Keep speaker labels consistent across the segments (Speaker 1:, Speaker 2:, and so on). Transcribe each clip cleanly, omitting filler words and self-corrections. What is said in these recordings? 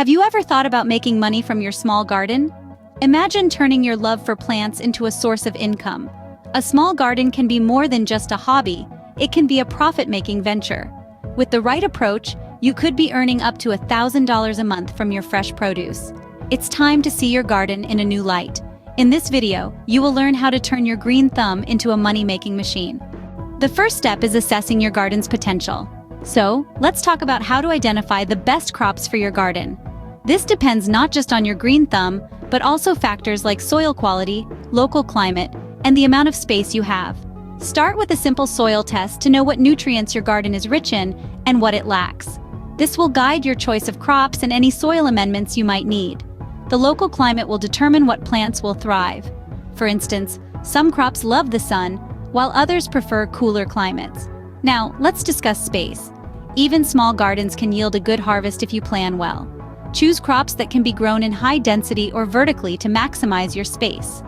Speaker 1: Have you ever thought about making money from your small garden? Imagine turning your love for plants into a source of income. A small garden can be more than just a hobby, it can be a profit-making venture. With the right approach, you could be earning up to $1,000 a month from your fresh produce. It's time to see your garden in a new light. In this video, you will learn how to turn your green thumb into a money-making machine. The first step is assessing your garden's potential. So, let's talk about how to identify the best crops for your garden. This depends not just on your green thumb, but also factors like soil quality, local climate, and the amount of space you have. Start with a simple soil test to know what nutrients your garden is rich in and what it lacks. This will guide your choice of crops and any soil amendments you might need. The local climate will determine what plants will thrive. For instance, some crops love the sun, while others prefer cooler climates. Now, let's discuss space. Even small gardens can yield a good harvest if you plan well. Choose crops that can be grown in high density or vertically to maximize your space.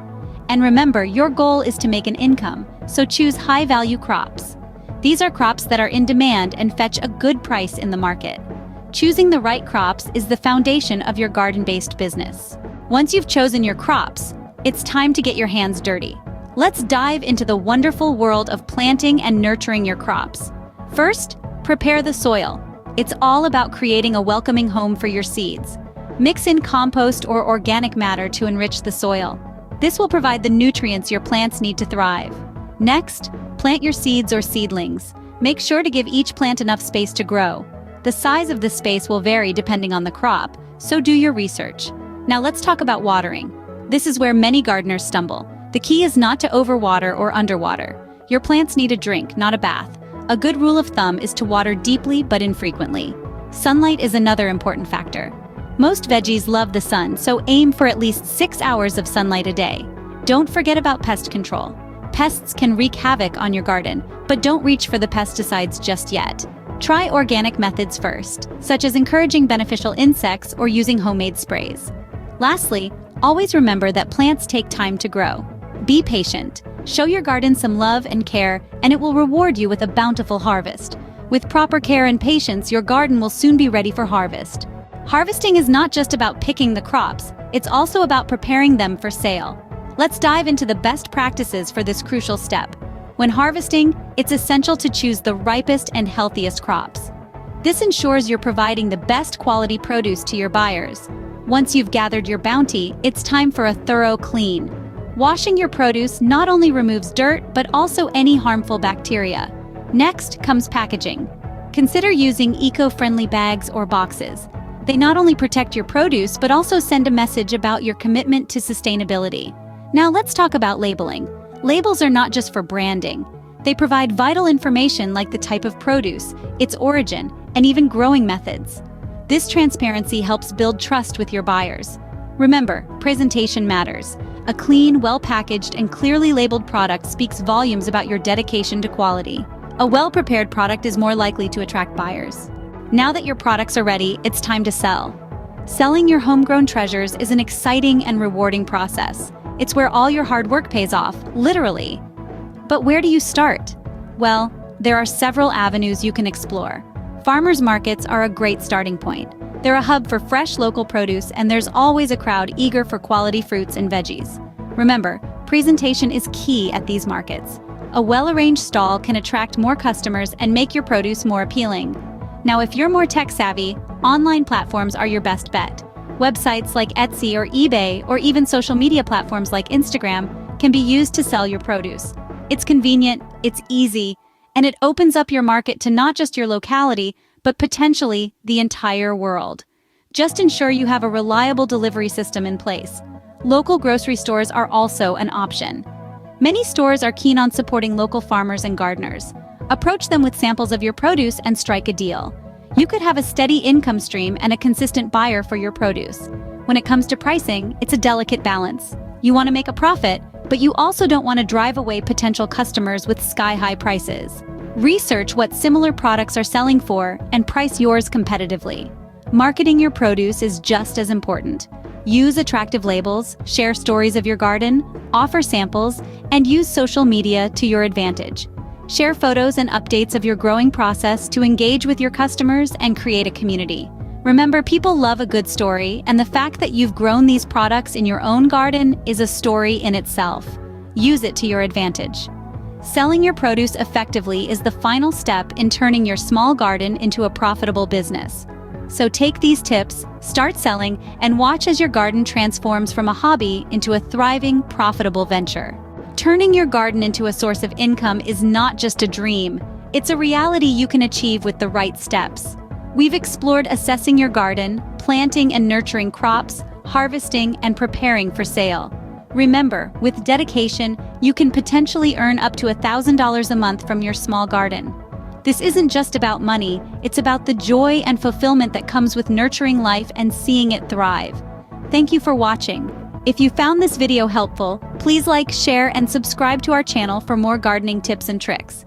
Speaker 1: And remember, your goal is to make an income, so choose high-value crops. These are crops that are in demand and fetch a good price in the market. Choosing the right crops is the foundation of your garden-based business. Once you've chosen your crops, it's time to get your hands dirty. Let's dive into the wonderful world of planting and nurturing your crops. First, prepare the soil. It's all about creating a welcoming home for your seeds. Mix in compost or organic matter to enrich the soil. This will provide the nutrients your plants need to thrive. Next, plant your seeds or seedlings. Make sure to give each plant enough space to grow. The size of the space will vary depending on the crop, so do your research. Now let's talk about watering. This is where many gardeners stumble. The key is not to overwater or underwater. Your plants need a drink, not a bath. A good rule of thumb is to water deeply but infrequently. Sunlight is another important factor. Most veggies love the sun, so aim for at least 6 hours of sunlight a day. Don't forget about pest control. Pests can wreak havoc on your garden, but don't reach for the pesticides just yet. Try organic methods first, such as encouraging beneficial insects or using homemade sprays. Lastly, always remember that plants take time to grow. Be patient. Show your garden some love and care, and it will reward you with a bountiful harvest. With proper care and patience, your garden will soon be ready for harvest. Harvesting is not just about picking the crops, it's also about preparing them for sale. Let's dive into the best practices for this crucial step. When harvesting, it's essential to choose the ripest and healthiest crops. This ensures you're providing the best quality produce to your buyers. Once you've gathered your bounty, it's time for a thorough clean. Washing your produce not only removes dirt, but also any harmful bacteria. Next comes packaging. Consider using eco-friendly bags or boxes. They not only protect your produce, but also send a message about your commitment to sustainability. Now let's talk about labeling. Labels are not just for branding. They provide vital information like the type of produce, its origin, and even growing methods. This transparency helps build trust with your buyers. Remember, presentation matters. A clean, well-packaged, and clearly labeled product speaks volumes about your dedication to quality. A well-prepared product is more likely to attract buyers. Now that your products are ready, it's time to sell. Selling your homegrown treasures is an exciting and rewarding process. It's where all your hard work pays off, literally. But where do you start? Well, there are several avenues you can explore. Farmers markets are a great starting point. They're a hub for fresh local produce, and there's always a crowd eager for quality fruits and veggies. Remember, presentation is key at these markets. A well-arranged stall can attract more customers and make your produce more appealing. Now, if you're more tech-savvy, online platforms are your best bet. Websites like Etsy or eBay, or even social media platforms like Instagram, can be used to sell your produce. It's convenient, it's easy, and it opens up your market to not just your locality, but potentially the entire world. Just ensure you have a reliable delivery system in place. Local grocery stores are also an option. Many stores are keen on supporting local farmers and gardeners. Approach them with samples of your produce and strike a deal. You could have a steady income stream and a consistent buyer for your produce. When it comes to pricing, it's a delicate balance. You want to make a profit, but you also don't want to drive away potential customers with sky-high prices. Research what similar products are selling for and price yours competitively. Marketing your produce is just as important. Use attractive labels, share stories of your garden, offer samples, and use social media to your advantage. Share photos and updates of your growing process to engage with your customers and create a community. Remember, people love a good story, and the fact that you've grown these products in your own garden is a story in itself. Use it to your advantage. Selling your produce effectively is the final step in turning your small garden into a profitable business. So take these tips, start selling, and watch as your garden transforms from a hobby into a thriving, profitable venture. Turning your garden into a source of income is not just a dream, it's a reality you can achieve with the right steps. We've explored assessing your garden, planting and nurturing crops, harvesting, and preparing for sale. Remember, with dedication, you can potentially earn up to $1,000 a month from your small garden. This isn't just about money, it's about the joy and fulfillment that comes with nurturing life and seeing it thrive. Thank you for watching. If you found this video helpful, please like, share, and subscribe to our channel for more gardening tips and tricks.